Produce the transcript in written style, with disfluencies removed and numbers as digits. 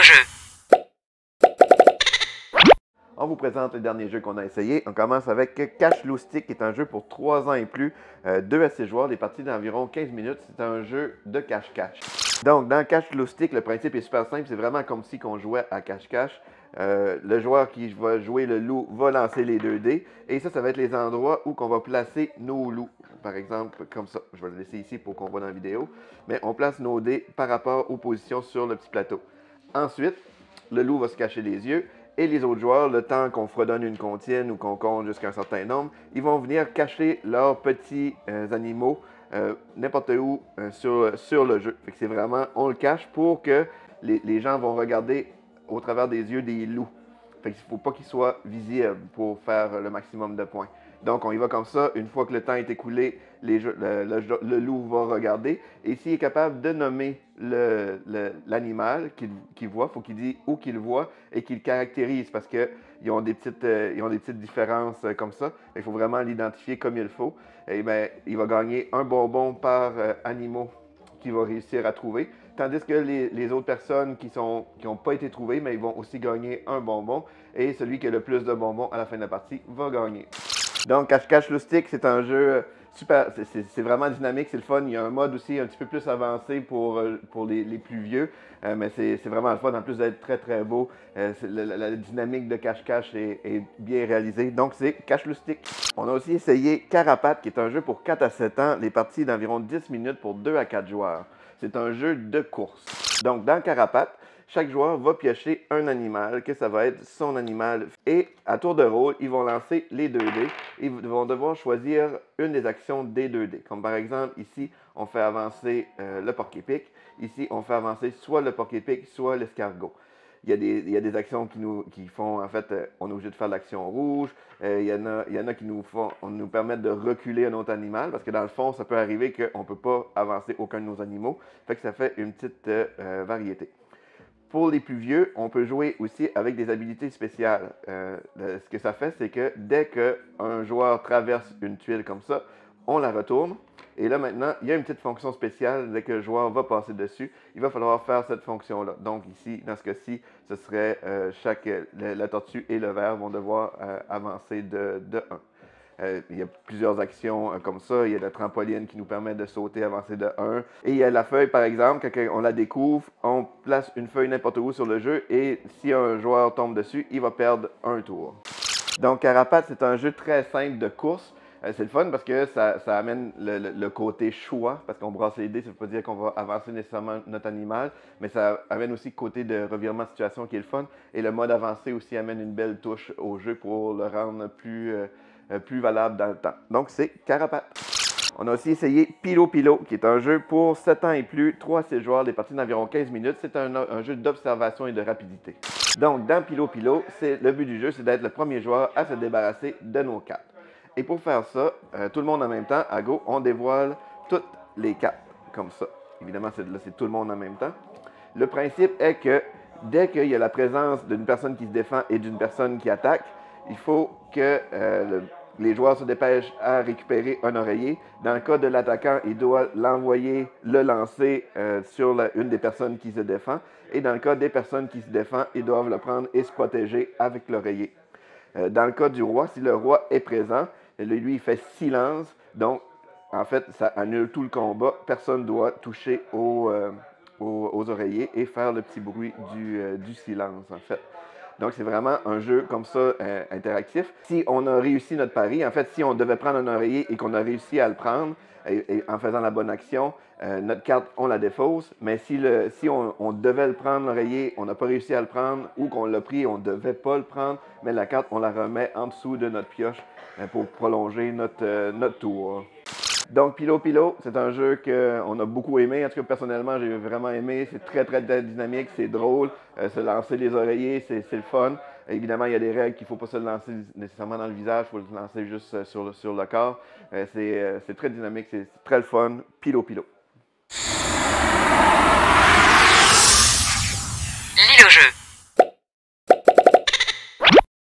jeu. On vous présente le dernier jeu qu'on a essayé. On commence avec Cache Loup Stick, qui est un jeu pour 3 ans et plus, 2 à 6 joueurs, des parties d'environ 15 minutes. C'est un jeu de cache-cache. Donc, dans Cache Loup Stick, le principe est super simple. C'est vraiment comme si on jouait à cache-cache. Le joueur qui va jouer le loup va lancer les 2 dés. Et ça va être les endroits où on va placer nos loups. Par exemple, comme ça. Je vais le laisser ici pour qu'on voit dans la vidéo. Mais on place nos dés par rapport aux positions sur le petit plateau. Ensuite, le loup va se cacher les yeux. Et les autres joueurs, le temps qu'on fredonne une comptine ou qu'on compte jusqu'à un certain nombre, ils vont venir cacher leurs petits animaux n'importe où sur le jeu. Fait que c'est vraiment, on le cache pour que les gens vont regarder au travers des yeux des loups. Fait qu'il ne faut pas qu'ils soient visibles pour faire le maximum de points. Donc, on y va comme ça. Une fois que le temps est écoulé, le loup va regarder. Et s'il est capable de nommer l'animal qu'il voit, il faut qu'il dise où qu'il voit et qu'il caractérise parce qu'ils ont des petites différences comme ça. Il faut vraiment l'identifier comme il faut. Et bien, il va gagner un bonbon par animal qu'il va réussir à trouver. Tandis que les autres personnes qui n'ont pas été trouvées, mais ils vont aussi gagner un bonbon. Et celui qui a le plus de bonbons à la fin de la partie va gagner. Donc, Cache-Cache Loup Stick, c'est un jeu super, c'est vraiment dynamique, c'est le fun. Il y a un mode aussi un petit peu plus avancé pour les plus vieux, mais c'est vraiment le fun, en plus d'être très très beau. La dynamique de Cache-Cache est bien réalisée, donc c'est Cache Loup Stick. On a aussi essayé Carapate, qui est un jeu pour 4 à 7 ans, les parties d'environ 10 minutes pour 2 à 4 joueurs. C'est un jeu de course. Donc, dans Carapate, chaque joueur va piocher un animal, que ça va être son animal. Et à tour de rôle, ils vont lancer les 2 dés. Ils vont devoir choisir une des actions des 2 dés. Comme par exemple, ici, on fait avancer le porc-épic. Ici, on fait avancer soit le porc-épic, soit l'escargot. Il y a des actions qui font, en fait, on est obligé de faire l'action rouge. Il y en a qui nous permettent de reculer un autre animal, parce que dans le fond, ça peut arriver qu'on ne peut pas avancer aucun de nos animaux. Fait que ça fait une petite variété. Pour les plus vieux, on peut jouer aussi avec des habilités spéciales. Ce que ça fait, c'est que dès qu'un joueur traverse une tuile comme ça, on la retourne. Et là, maintenant, il y a une petite fonction spéciale. Dès que le joueur va passer dessus, il va falloir faire cette fonction-là. Donc ici, dans ce cas-ci, ce serait la tortue et le ver vont devoir avancer de 1. Il y a plusieurs actions comme ça. Il y a la trampoline qui nous permet de sauter, avancer de 1. Et il y a la feuille, par exemple, quand on la découvre, on place une feuille n'importe où sur le jeu et si un joueur tombe dessus, il va perdre un tour. Donc, Carapate, c'est un jeu très simple de course. C'est le fun parce que ça amène le côté choix, parce qu'on brasse les dés, ça ne veut pas dire qu'on va avancer nécessairement notre animal, mais ça amène aussi le côté de revirement de situation qui est le fun. Et le mode avancé aussi amène une belle touche au jeu pour le rendre plus valable dans le temps. Donc, c'est Carapate. On a aussi essayé Pilo Pilo, qui est un jeu pour 7 ans et plus, 3 à 6 joueurs, des parties d'environ 15 minutes. C'est un jeu d'observation et de rapidité. Donc, dans Pilo Pilo, le but du jeu, c'est d'être le premier joueur à se débarrasser de nos cartes. Et pour faire ça, tout le monde en même temps, à go, on dévoile toutes les cartes, comme ça. Évidemment, c'est tout le monde en même temps. Le principe est que dès qu'il y a la présence d'une personne qui se défend et d'une personne qui attaque, il faut que les joueurs se dépêchent à récupérer un oreiller. Dans le cas de l'attaquant, il doit le lancer sur une des personnes qui se défend. Et dans le cas des personnes qui se défendent, ils doivent le prendre et se protéger avec l'oreiller. Dans le cas du roi, si le roi est présent, lui, il fait silence. Donc, en fait, ça annule tout le combat. Personne ne doit toucher aux oreillers et faire le petit bruit du silence, en fait. Donc, c'est vraiment un jeu comme ça, interactif. Si on a réussi notre pari, en fait, si on devait prendre un oreiller et qu'on a réussi à le prendre, et en faisant la bonne action, notre carte, on la défausse. Mais si on devait le prendre, l'oreiller, on n'a pas réussi à le prendre, ou qu'on l'a pris et on ne devait pas le prendre, mais la carte, on la remet en dessous de notre pioche pour prolonger notre tour. Donc, Pilo Pilo, c'est un jeu qu'on a beaucoup aimé. En tout cas, personnellement, j'ai vraiment aimé. C'est très, très dynamique, c'est drôle. Se lancer les oreillers, c'est le fun. Évidemment, il y a des règles qu'il ne faut pas se lancer nécessairement dans le visage, il faut le lancer juste sur le corps. C'est très dynamique, c'est très le fun. Pilo Pilo.